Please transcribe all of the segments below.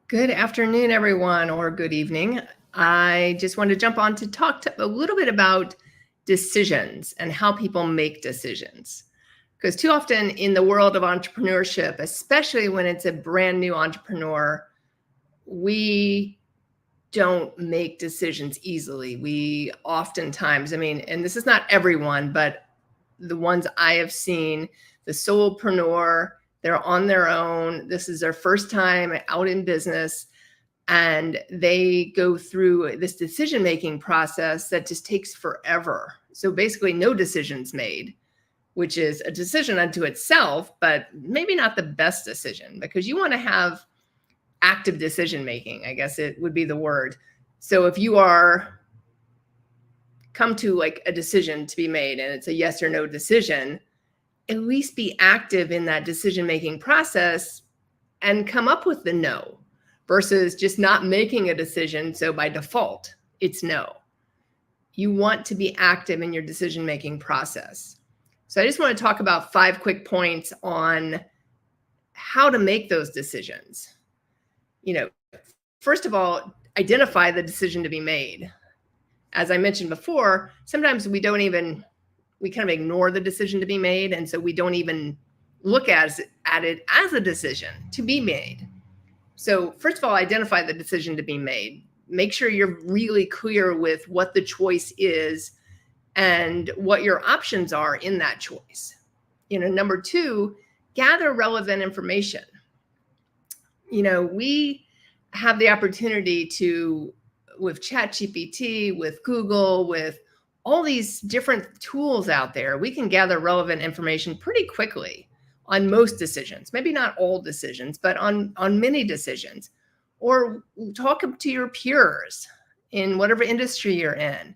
Good afternoon, everyone, or good evening. I just want to jump on to talk a little bit about decisions and how people make decisions. Because too often in the world of entrepreneurship, especially when it's a brand new entrepreneur, we don't make decisions easily. We oftentimes, and this is not everyone, but the ones I have seen, the solopreneur, they're on their own. This is their first time out in business, and they go through this decision-making process that just takes forever. So basically no decisions made, which is a decision unto itself, but maybe not the best decision, because you want to have active decision-making, I guess it would be the word. So if you are come to like a decision to be made and it's a yes or no decision, at least be active in that decision-making process and come up with the no versus just not making a decision. So by default, it's no. You want to be active in your decision-making process. So I just want to talk about 5 quick points on how to make those decisions. First of all, identify the decision to be made. As I mentioned before, sometimes we kind of ignore the decision to be made. And so we don't even look at it as a decision to be made. So first of all, identify the decision to be made. Make sure you're really clear with what the choice is and what your options are in that choice. Number 2, gather relevant information. We have the opportunity to, with ChatGPT, with Google, with all these different tools out there, we can gather relevant information pretty quickly on most decisions, maybe not all decisions, but on many decisions. Or talk to your peers in whatever industry you're in,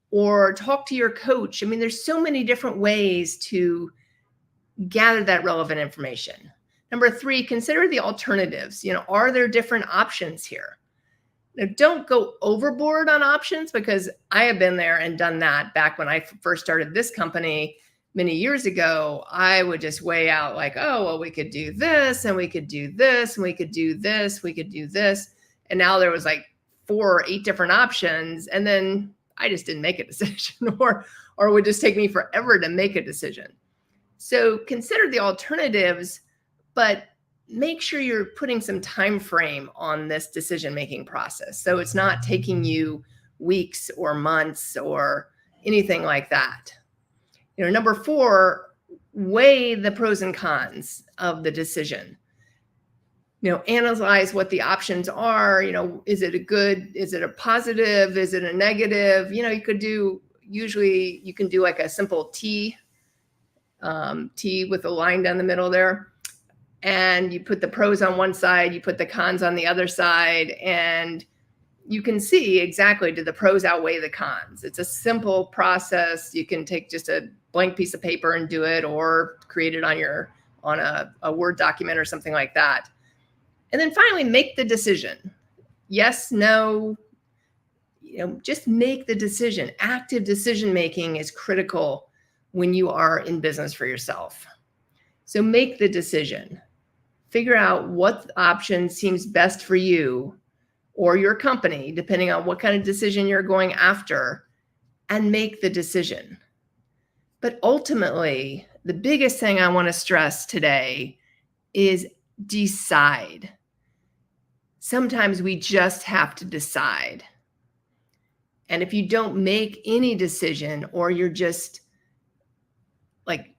or talk to your coach. There's so many different ways to gather that relevant information. Number 3, consider the alternatives. Are there different options here? Now, don't go overboard on options, because I have been there and done that back when I first started this company many years ago. I would just weigh out like, oh, well, we could do this and we could do this and we could do this, we could do this. And now there was like 4 or 8 different options. And then I just didn't make a decision or it would just take me forever to make a decision. So consider the alternatives, but make sure you're putting some time frame on this decision-making process. So it's not taking you weeks or months or anything like that. Number 4, weigh the pros and cons of the decision. Analyze what the options are. Is it a positive? Is it a negative? Usually you can do like a simple T with a line down the middle there. And you put the pros on one side, you put the cons on the other side, and you can see exactly, do the pros outweigh the cons? It's a simple process. You can take just a blank piece of paper and do it, or create it on a Word document or something like that. And then finally, make the decision. Yes, no, just make the decision. Active decision-making is critical when you are in business for yourself. So make the decision. Figure out what option seems best for you or your company, depending on what kind of decision you're going after, and make the decision. But ultimately, the biggest thing I want to stress today is decide. Sometimes we just have to decide. And if you don't make any decision, or you're just like,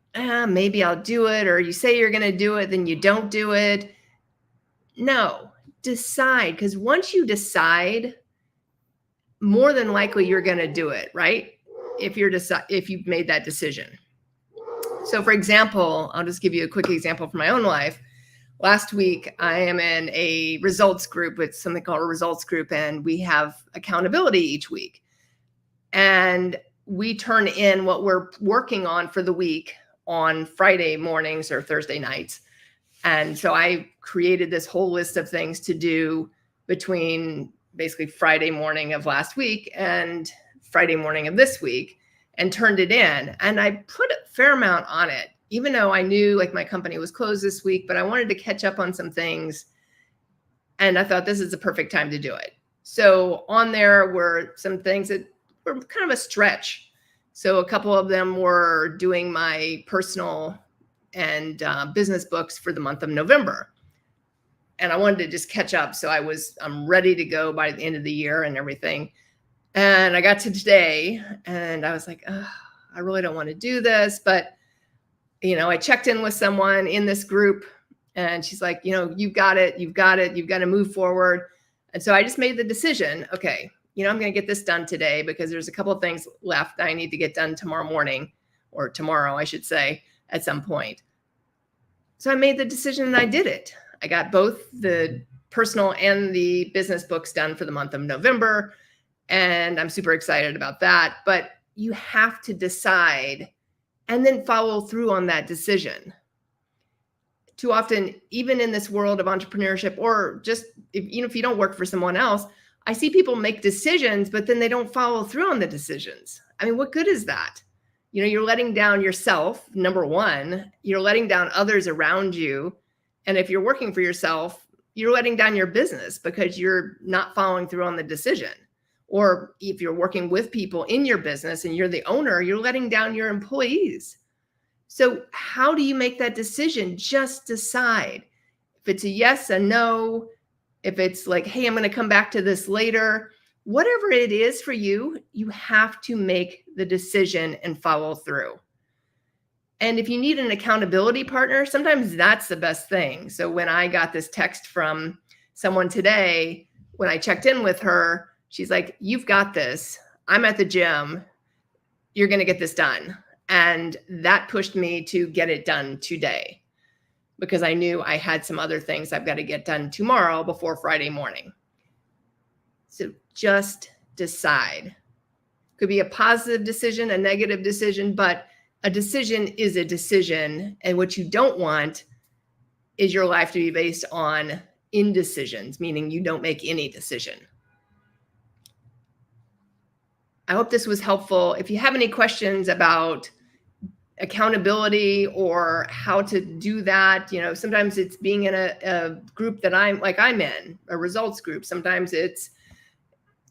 maybe I'll do it, or you say you're going to do it, then you don't do it. No, decide, because once you decide, more than likely you're going to do it, right? If you've made that decision. So for example, I'll just give you a quick example from my own life. Last week, I am in a results group with something called a results group, and we have accountability each week. And we turn in what we're working on for the week on Friday mornings or Thursday nights. And so I created this whole list of things to do between basically Friday morning of last week and Friday morning of this week, and turned it in. And I put a fair amount on it, even though I knew like my company was closed this week, but I wanted to catch up on some things. And I thought this is the perfect time to do it. So on there were some things that were kind of a stretch. So a couple of them were doing my personal and business books for the month of November. And I wanted to just catch up. So I'm ready to go by the end of the year and everything. And I got to today and I was like, oh, I really don't want to do this. But, I checked in with someone in this group and she's like, you've got it. You've got to move forward. And so I just made the decision, okay, I'm going to get this done today because there's a couple of things left that I need to get done tomorrow morning, or tomorrow, I should say, at some point. So I made the decision and I did it. I got both the personal and the business books done for the month of November. And I'm super excited about that. But you have to decide and then follow through on that decision. Too often, even in this world of entrepreneurship, or just if you don't work for someone else, I see people make decisions, but then they don't follow through on the decisions. I mean, what good is that? You're letting down yourself, number one. You're letting down others around you. And if you're working for yourself, you're letting down your business because you're not following through on the decision. Or if you're working with people in your business and you're the owner, you're letting down your employees. So how do you make that decision? Just decide. If it's a yes, a no, if it's like, hey, I'm going to come back to this later, whatever it is for you, you have to make the decision and follow through. And if you need an accountability partner, sometimes that's the best thing. So when I got this text from someone today, when I checked in with her, she's like, you've got this. I'm at the gym. You're going to get this done. And that pushed me to get it done today because I knew I had some other things I've got to get done tomorrow before Friday morning. So just decide. Could be a positive decision, a negative decision, but a decision is a decision. And what you don't want is your life to be based on indecisions, meaning you don't make any decision. I hope this was helpful. If you have any questions about accountability or how to do that, sometimes it's being in a group that I'm in, a results group. Sometimes it's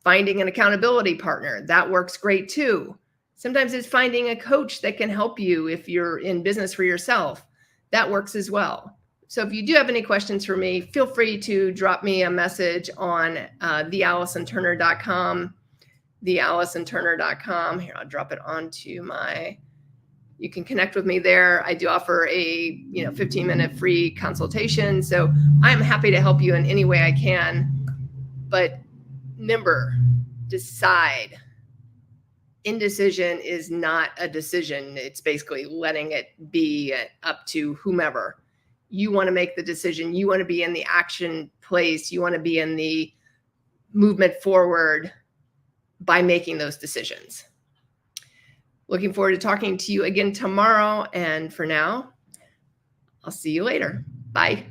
finding an accountability partner. That works great too. Sometimes it's finding a coach that can help you if you're in business for yourself. That works as well. So if you do have any questions for me, feel free to drop me a message on theallisonturner.com. theallisonturner.com. Here, I'll drop it onto you can connect with me there. I do offer a 15-minute free consultation. So I'm happy to help you in any way I can. But remember, decide. Indecision is not a decision. It's basically letting it be up to whomever. You want to make the decision. You want to be in the action place. You want to be in the movement forward by making those decisions. Looking forward to talking to you again tomorrow. And for now, I'll see you later. Bye.